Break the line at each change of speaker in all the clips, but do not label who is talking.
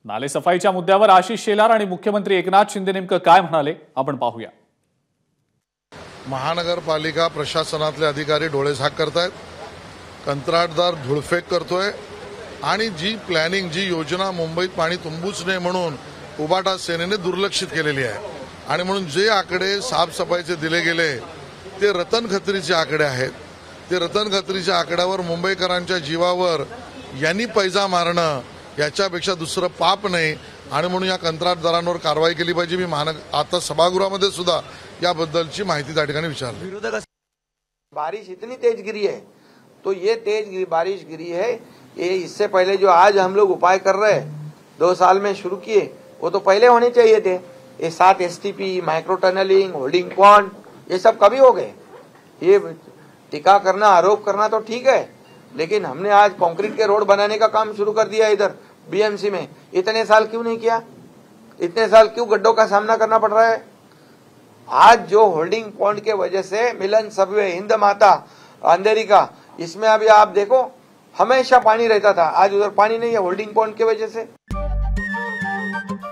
नालेसफाईच्या मुद्द्यावर आशिष शेलार आणि मुख्यमंत्री एकनाथ शिंदे नेमकं काय म्हणाले आपण पाहूया।
महानगरपालिका प्रशासनातले अधिकारी डोळेझाक करतायत, कंत्राटदार धुळफेक करतोय आणि जी प्लॅनिंग जी योजना मुंबईत पाणी तुंबूच नये म्हणून उबाटा सेनेने दुर्लक्षित केलेली आहे आणि म्हणून जे आकडे साफसफाईचे दिले गेले ते रतन खत्रीचे आकडे आहेत। ते रतन खत्रीच्या आकड्यावर मुंबईकरांच्या जीवावर यांनी पैजा मारणं याच्यापेक्षा दुसरं पाप नाही आणि म्हणून या कंत्राटदारांवर कारवाई केली पाहिजे। मी आता सभागृहामध्ये सुद्धा याबद्दलची माहिती त्या ठिकाणी विचारली।
बारिश इतनी तेज गिरी है तो ये तेज बारिश गिरी है, ये इससे पहले जो आज हम लोग उपाय कर रहे हैं 2 साल में शुरू किए वो तो पहले होने चाहिए थे। ये 7 STP, micro tunnelling, holding pond, ये सब कभी हो गए। ये टीका करना, आरोप करना तो ठीक है, लेकिन हमने आज कंक्रीट के रोड बनाने का काम शुरू कर दिया इधर BMC में। इतने साल क्यों नहीं किया? इतने साल क्यों गड्ढों का सामना करना पड़ रहा है? आज जो होल्डिंग पॉन्ड के वजह से मिलन सबवे, हिंद माता, अंधेरी का, इसमें अभी आप देखो हमेशा पानी रहता था, आज उधर पानी नहीं है होल्डिंग पॉन्ड की वजह से।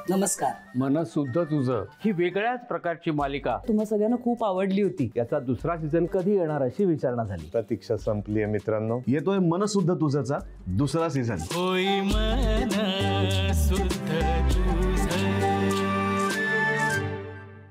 नमस्कार।
मन शुद्ध तुझं ही वेगळ्याच प्रकारची मालिका
तुम्हा सगळ्यांना खूप आवडली होती।
याचा दुसरा सीझन कधी येणार अशी विचारणा झाली।
प्रतीक्षा संपली आहे मित्रांनो, येतोय मन शुद्ध तुझंचा दुसरा सीझन।
होई मन शुद्ध तुझं।